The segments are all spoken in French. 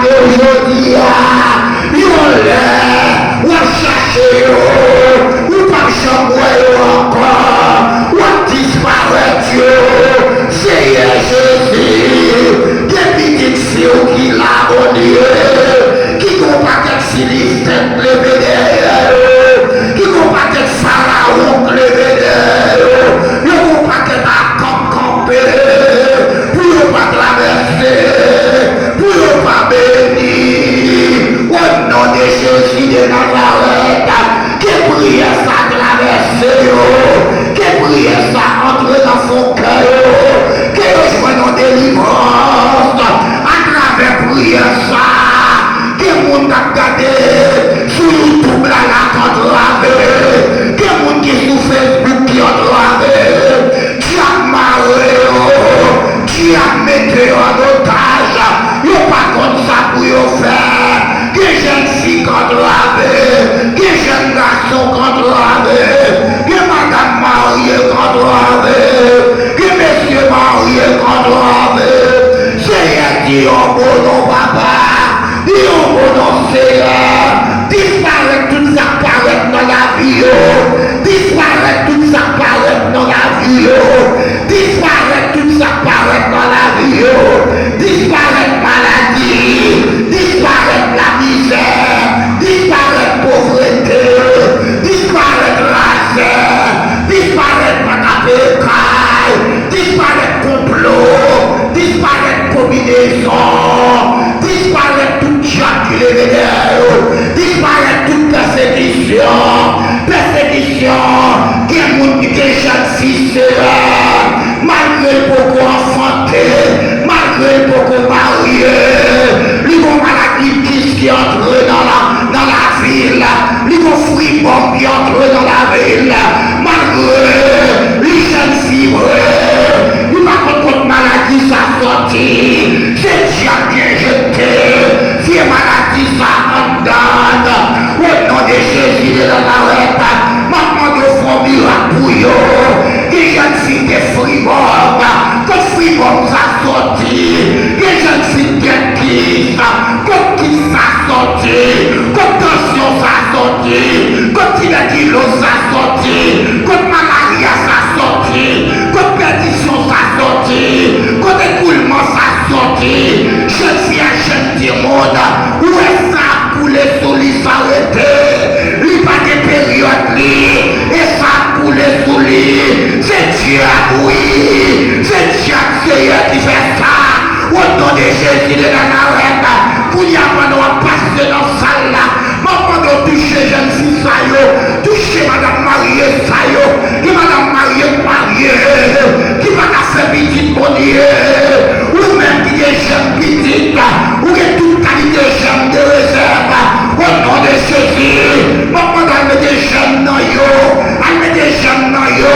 que aujourd'hui, yon lè, ou chercher, ou pas chambre encore, ou disparaître, Seigneur Jésus, des petites filles qui l'a bonné, qui n'ont pas qu'être sinistre, levé derrière, qui n'ont pas qu'être pharaon, levé derrière, qui n'ont pas qu'être à camper, pour ne pas traverser, pour ne pas bénir, au nom de Jésus de Nazareth, que prière ça traverser, que prière ça entre dans son cœur, que rejoigne nos délivrances, à travers prière ça, que le monde a gardé sur YouTube là, que le monde qui est sur Facebook qui a travé, qui a marré, qui a mis en otage, il n'y a pas comme ça pour faire, que jeunes filles contrôlées, que jeunes garçons contrôlés, que madame mariée contrôlée, que messieurs mariés contrôlés, Seigneur dit au bon nom papa, dit au bon nom Seigneur, disparaît tout ça paraît dans la vie, disparaît tout ça paraît dans la vie, disparaît tout ça paraît dans la vie, disparaît maladie, disparaît la misère, disparaît pauvreté, disparaît la disparaît pécaille, disparaît complot, disparaît combinaison, disparaît toute chaque qui est derrière, disparaît toute persécution, qui est mon jeune fils, malgré beaucoup enfanté, malgré beaucoup marié, les bons maladies qui entrent dans la ville, les bons fruits bons qui entrent dans la ville, malgré les jeunes filles, il va contre maladie ça sorti, c'est déjà bien jeté, si maladie ça en donne, au nom de Jésus de Nazareth, maintenant de font miracle pour eux, les jeunes filles des fribombe, quand fribombe ça sorti, les jeunes filles des qui ça sorti, quand tension ça sorti, quand il a dit l'eau ça sorti, quand malaria ça sorti, quand perdition ça sorti, quand écoulement ça sorti, je suis un jeune du monde, où est ça coulé sous lui s'arrêter, lui pas de période et ça coulé sous lui, c'est Dieu oui, c'est Dieu Seigneur qui fait ça, au nom de Jésus de Nazareth, pour y avoir passer dans la salle là, maman de toucher jeune fille ça yo, toucher madame mariée ça yo, qui madame mariée, qui va faire petite bonnier, ou même qui est jeune petite, ou qui est toute qualité jeune de réserve, au nom de Jésus, maman elle met des jeunes dans yo, elle met des jeunes dans yo,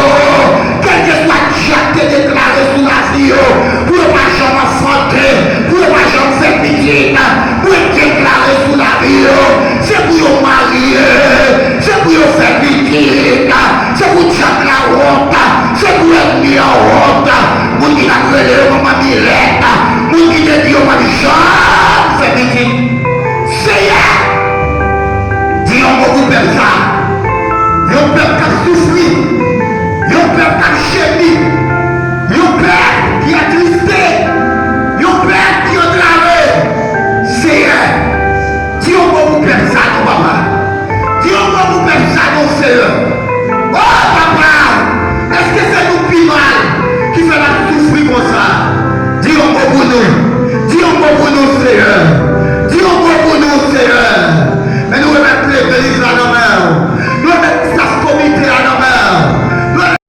quel que soit Dieu qui déclaré sous la vie, pour ne pas jamais affronter, pour ne pas jamais faire petite, pour déclarer sous la vie, c'est pour vous marier, c'est pour vous faire petite, c'est pour dire la honte, c'est pour être mis en honte, pour dire la relève, maman Milette, pour dire que Dieu m'a dit, Jean, fait petite, Seigneur, dis on va vous faire ça, yon peuple qui a souffri, yon peuple qui a chéri, yon peuple qui a tristé, yon peuple qui a travé, Seigneur, dis on va vous faire ça, non papa, dis on va vous faire ça, non Seigneur.